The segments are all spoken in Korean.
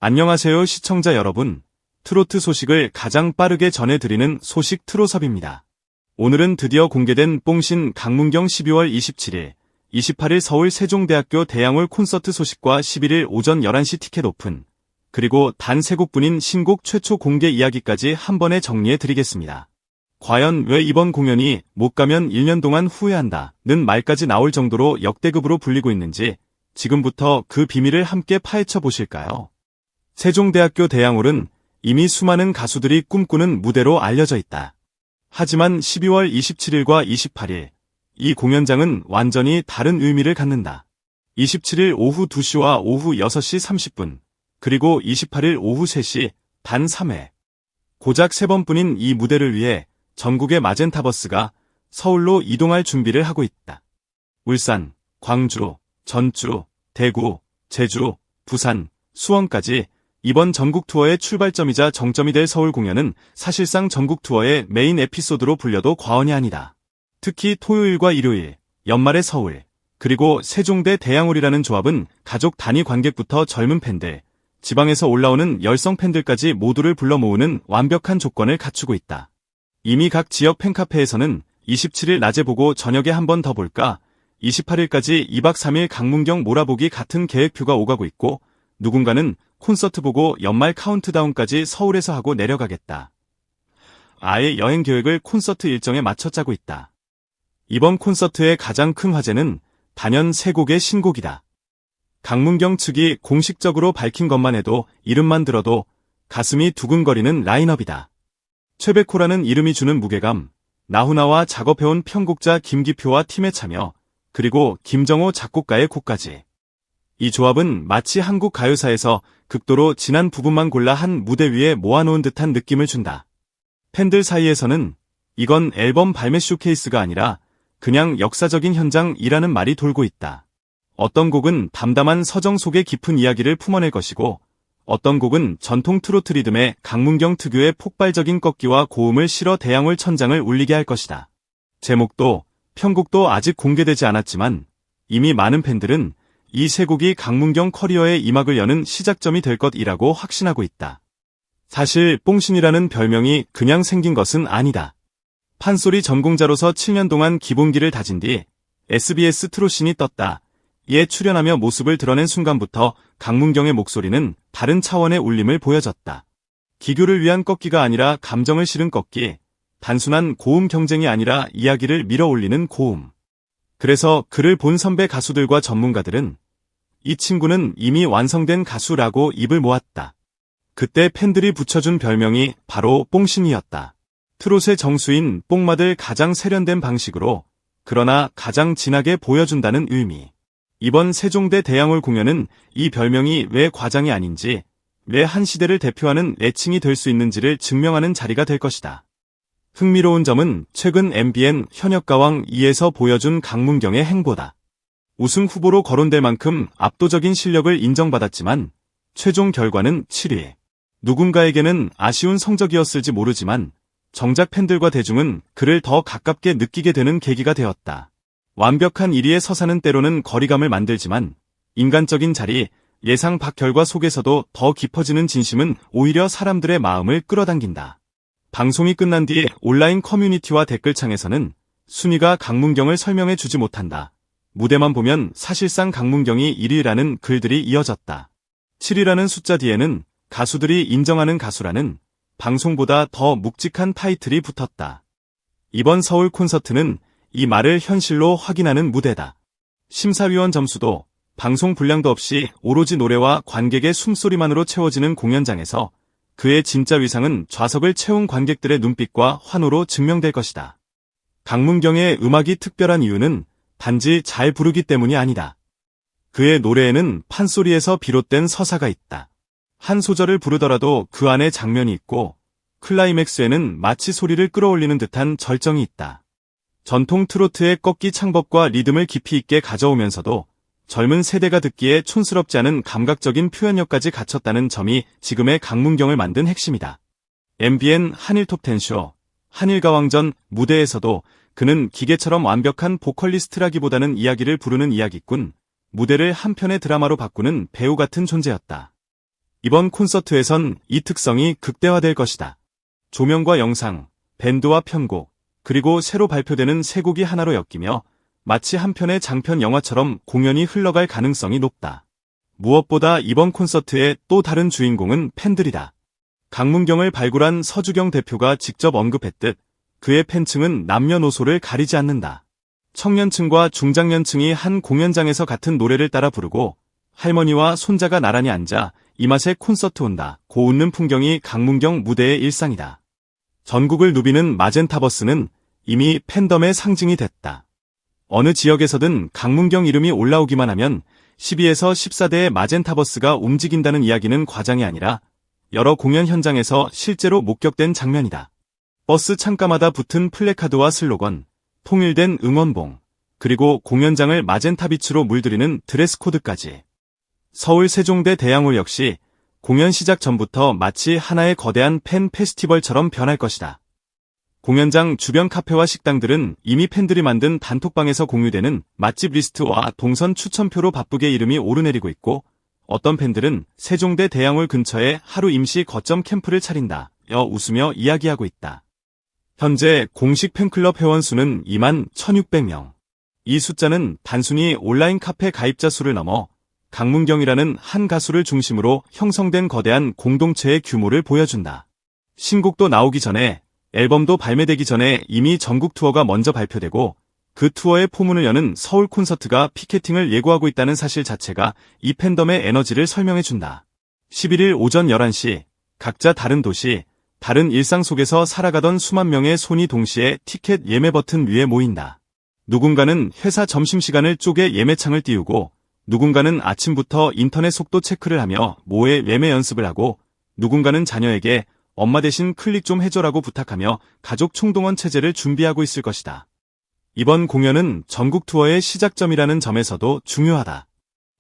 안녕하세요 시청자 여러분. 트로트 소식을 가장 빠르게 전해드리는 소식 트로섭입니다. 오늘은 드디어 공개된 뽕신 강문경 12월 27일, 28일 서울 세종대학교 대양홀 콘서트 소식과 11일 오전 11시 티켓 오픈, 그리고 단 3곡뿐인 신곡 최초 공개 이야기까지 한 번에 정리해드리겠습니다. 과연 왜 이번 공연이 못 가면 1년 동안 후회한다는 말까지 나올 정도로 역대급으로 불리고 있는지 지금부터 그 비밀을 함께 파헤쳐 보실까요? 세종대학교 대양홀은 이미 수많은 가수들이 꿈꾸는 무대로 알려져 있다. 하지만 12월 27일과 28일, 이 공연장은 완전히 다른 의미를 갖는다. 27일 오후 2시와 오후 6시 30분, 그리고 28일 오후 3시, 단 3회. 고작 3번뿐인 이 무대를 위해 전국의 마젠타버스가 서울로 이동할 준비를 하고 있다. 울산, 광주, 전주, 대구, 제주, 부산, 수원까지 이번 전국 투어의 출발점이자 정점이 될 서울 공연은 사실상 전국 투어의 메인 에피소드로 불려도 과언이 아니다. 특히 토요일과 일요일, 연말의 서울, 그리고 세종대 대양홀이라는 조합은 가족 단위 관객부터 젊은 팬들, 지방에서 올라오는 열성 팬들까지 모두를 불러 모으는 완벽한 조건을 갖추고 있다. 이미 각 지역 팬카페에서는 27일 낮에 보고 저녁에 한 번 더 볼까, 28일까지 2박 3일 강문경 몰아보기 같은 계획표가 오가고 있고, 누군가는 콘서트 보고 연말 카운트다운까지 서울에서 하고 내려가겠다. 아예 여행 계획을 콘서트 일정에 맞춰 짜고 있다. 이번 콘서트의 가장 큰 화제는 단연 3곡의 신곡이다. 강문경 측이 공식적으로 밝힌 것만 해도 이름만 들어도 가슴이 두근거리는 라인업이다. 최백호라는 이름이 주는 무게감, 나훈아와 작업해온 편곡자 김기표와 팀의 참여, 그리고 김정호 작곡가의 곡까지. 이 조합은 마치 한국 가요사에서 극도로 진한 부분만 골라 한 무대 위에 모아놓은 듯한 느낌을 준다. 팬들 사이에서는 이건 앨범 발매 쇼케이스가 아니라 그냥 역사적인 현장이라는 말이 돌고 있다. 어떤 곡은 담담한 서정 속의 깊은 이야기를 품어낼 것이고, 어떤 곡은 전통 트로트 리듬에 강문경 특유의 폭발적인 꺾기와 고음을 실어 대양홀 천장을 울리게 할 것이다. 제목도 편곡도 아직 공개되지 않았지만 이미 많은 팬들은 이 3곡이 강문경 커리어의 이막을 여는 시작점이 될 것이라고 확신하고 있다. 사실 뽕신이라는 별명이 그냥 생긴 것은 아니다. 판소리 전공자로서 7년 동안 기본기를 다진 뒤 SBS 트롯신이 떴다. 이에 출연하며 모습을 드러낸 순간부터 강문경의 목소리는 다른 차원의 울림을 보여줬다. 기교를 위한 꺾기가 아니라 감정을 실은 꺾기, 단순한 고음 경쟁이 아니라 이야기를 밀어 올리는 고음. 그래서 그를 본 선배 가수들과 전문가들은 이 친구는 이미 완성된 가수라고 입을 모았다. 그때 팬들이 붙여준 별명이 바로 뽕신이었다. 트롯의 정수인 뽕맛을 가장 세련된 방식으로, 그러나 가장 진하게 보여준다는 의미. 이번 세종대 대양홀 공연은 이 별명이 왜 과장이 아닌지, 왜 한 시대를 대표하는 애칭이 될 수 있는지를 증명하는 자리가 될 것이다. 흥미로운 점은 최근 MBN 현역가왕 2에서 보여준 강문경의 행보다. 우승 후보로 거론될 만큼 압도적인 실력을 인정받았지만 최종 결과는 7위. 누군가에게는 아쉬운 성적이었을지 모르지만 정작 팬들과 대중은 그를 더 가깝게 느끼게 되는 계기가 되었다. 완벽한 1위의 서사는 때로는 거리감을 만들지만 인간적인 자리, 예상 밖 결과 속에서도 더 깊어지는 진심은 오히려 사람들의 마음을 끌어당긴다. 방송이 끝난 뒤 온라인 커뮤니티와 댓글창에서는 순위가 강문경을 설명해 주지 못한다. 무대만 보면 사실상 강문경이 1위라는 글들이 이어졌다. 7위라는 숫자 뒤에는 가수들이 인정하는 가수라는 방송보다 더 묵직한 타이틀이 붙었다. 이번 서울 콘서트는 이 말을 현실로 확인하는 무대다. 심사위원 점수도 방송 분량도 없이 오로지 노래와 관객의 숨소리만으로 채워지는 공연장에서 그의 진짜 위상은 좌석을 채운 관객들의 눈빛과 환호로 증명될 것이다. 강문경의 음악이 특별한 이유는 단지 잘 부르기 때문이 아니다. 그의 노래에는 판소리에서 비롯된 서사가 있다. 한 소절을 부르더라도 그 안에 장면이 있고, 클라이맥스에는 마치 소리를 끌어올리는 듯한 절정이 있다. 전통 트로트의 꺾기 창법과 리듬을 깊이 있게 가져오면서도 젊은 세대가 듣기에 촌스럽지 않은 감각적인 표현력까지 갖췄다는 점이 지금의 강문경을 만든 핵심이다. MBN 한일 톱10쇼, 한일가왕전 무대에서도 그는 기계처럼 완벽한 보컬리스트라기보다는 이야기를 부르는 이야기꾼, 무대를 한 편의 드라마로 바꾸는 배우 같은 존재였다. 이번 콘서트에선 이 특성이 극대화될 것이다. 조명과 영상, 밴드와 편곡, 그리고 새로 발표되는 세 곡이 하나로 엮이며 마치 한 편의 장편 영화처럼 공연이 흘러갈 가능성이 높다. 무엇보다 이번 콘서트의 또 다른 주인공은 팬들이다. 강문경을 발굴한 서주경 대표가 직접 언급했듯 그의 팬층은 남녀노소를 가리지 않는다. 청년층과 중장년층이 한 공연장에서 같은 노래를 따라 부르고 할머니와 손자가 나란히 앉아 이 맛에 콘서트 온다 고 웃는 풍경이 강문경 무대의 일상이다. 전국을 누비는 마젠타버스는 이미 팬덤의 상징이 됐다. 어느 지역에서든 강문경 이름이 올라오기만 하면 12에서 14대의 마젠타버스가 움직인다는 이야기는 과장이 아니라 여러 공연 현장에서 실제로 목격된 장면이다. 버스 창가마다 붙은 플래카드와 슬로건, 통일된 응원봉, 그리고 공연장을 마젠타빛으로 물들이는 드레스코드까지. 서울 세종대 대양홀 역시 공연 시작 전부터 마치 하나의 거대한 팬 페스티벌처럼 변할 것이다. 공연장 주변 카페와 식당들은 이미 팬들이 만든 단톡방에서 공유되는 맛집 리스트와 동선 추천표로 바쁘게 이름이 오르내리고 있고 어떤 팬들은 세종대 대양홀 근처에 하루 임시 거점 캠프를 차린다 웃으며 이야기하고 있다. 현재 공식 팬클럽 회원 수는 21,600명. 이 숫자는 단순히 온라인 카페 가입자 수를 넘어 강문경이라는 한 가수를 중심으로 형성된 거대한 공동체의 규모를 보여준다. 신곡도 나오기 전에 앨범도 발매되기 전에 이미 전국 투어가 먼저 발표되고 그 투어의 포문을 여는 서울 콘서트가 피켓팅을 예고하고 있다는 사실 자체가 이 팬덤의 에너지를 설명해준다. 11일 오전 11시 각자 다른 도시, 다른 일상 속에서 살아가던 수만 명의 손이 동시에 티켓 예매 버튼 위에 모인다. 누군가는 회사 점심시간을 쪼개 예매창을 띄우고 누군가는 아침부터 인터넷 속도 체크를 하며 모의 예매 연습을 하고 누군가는 자녀에게 엄마 대신 클릭 좀 해줘라고 부탁하며 가족 총동원 체제를 준비하고 있을 것이다. 이번 공연은 전국 투어의 시작점이라는 점에서도 중요하다.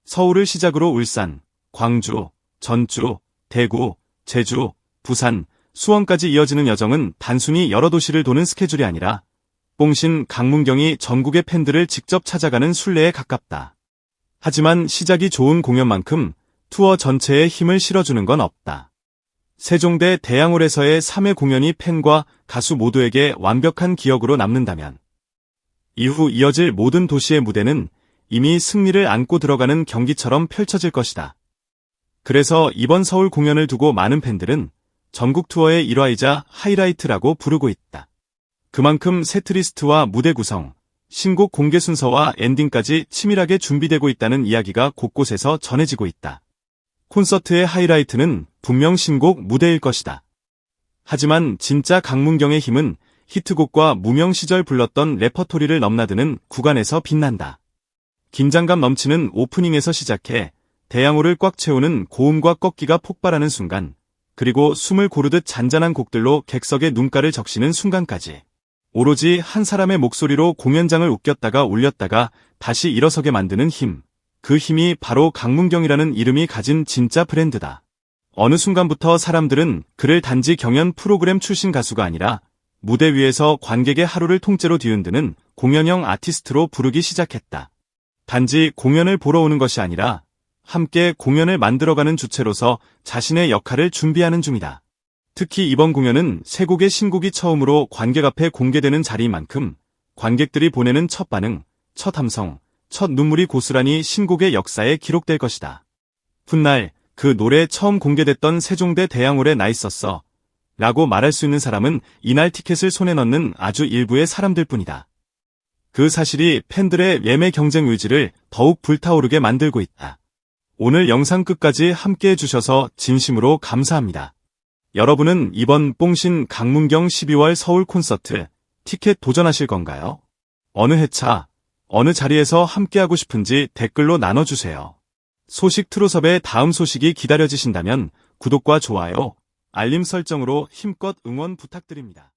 서울을 시작으로 울산, 광주, 전주, 대구, 제주, 부산, 수원까지 이어지는 여정은 단순히 여러 도시를 도는 스케줄이 아니라 뽕신 강문경이 전국의 팬들을 직접 찾아가는 순례에 가깝다. 하지만 시작이 좋은 공연만큼 투어 전체에 힘을 실어주는 건 없다. 세종대 대양홀에서의 3회 공연이 팬과 가수 모두에게 완벽한 기억으로 남는다면 이후 이어질 모든 도시의 무대는 이미 승리를 안고 들어가는 경기처럼 펼쳐질 것이다. 그래서 이번 서울 공연을 두고 많은 팬들은 전국 투어의 일화이자 하이라이트라고 부르고 있다. 그만큼 세트리스트와 무대 구성, 신곡 공개 순서와 엔딩까지 치밀하게 준비되고 있다는 이야기가 곳곳에서 전해지고 있다. 콘서트의 하이라이트는 분명 신곡 무대일 것이다. 하지만 진짜 강문경의 힘은 히트곡과 무명 시절 불렀던 레퍼토리를 넘나드는 구간에서 빛난다. 긴장감 넘치는 오프닝에서 시작해 대양홀을 꽉 채우는 고음과 꺾기가 폭발하는 순간, 그리고 숨을 고르듯 잔잔한 곡들로 객석의 눈가를 적시는 순간까지. 오로지 한 사람의 목소리로 공연장을 웃겼다가 울렸다가 다시 일어서게 만드는 힘. 그 힘이 바로 강문경이라는 이름이 가진 진짜 브랜드다. 어느 순간부터 사람들은 그를 단지 경연 프로그램 출신 가수가 아니라 무대 위에서 관객의 하루를 통째로 뒤흔드는 공연형 아티스트로 부르기 시작했다. 단지 공연을 보러 오는 것이 아니라 함께 공연을 만들어가는 주체로서 자신의 역할을 준비하는 중이다. 특히 이번 공연은 세 곡의 신곡이 처음으로 관객 앞에 공개되는 자리인 만큼 관객들이 보내는 첫 반응, 첫 함성, 첫 눈물이 고스란히 신곡의 역사에 기록될 것이다. 훗날 그 노래 처음 공개됐던 세종대 대양홀에 나 있었어 라고 말할 수 있는 사람은 이날 티켓을 손에 넣는 아주 일부의 사람들 뿐이다. 그 사실이 팬들의 예매 경쟁 의지를 더욱 불타오르게 만들고 있다. 오늘 영상 끝까지 함께 해주셔서 진심으로 감사합니다. 여러분은 이번 뽕신 강문경 12월 서울 콘서트 티켓 도전하실 건가요? 어느 회차, 어느 자리에서 함께하고 싶은지 댓글로 나눠주세요. 소식 트로섭의 다음 소식이 기다려지신다면 구독과 좋아요, 알림 설정으로 힘껏 응원 부탁드립니다.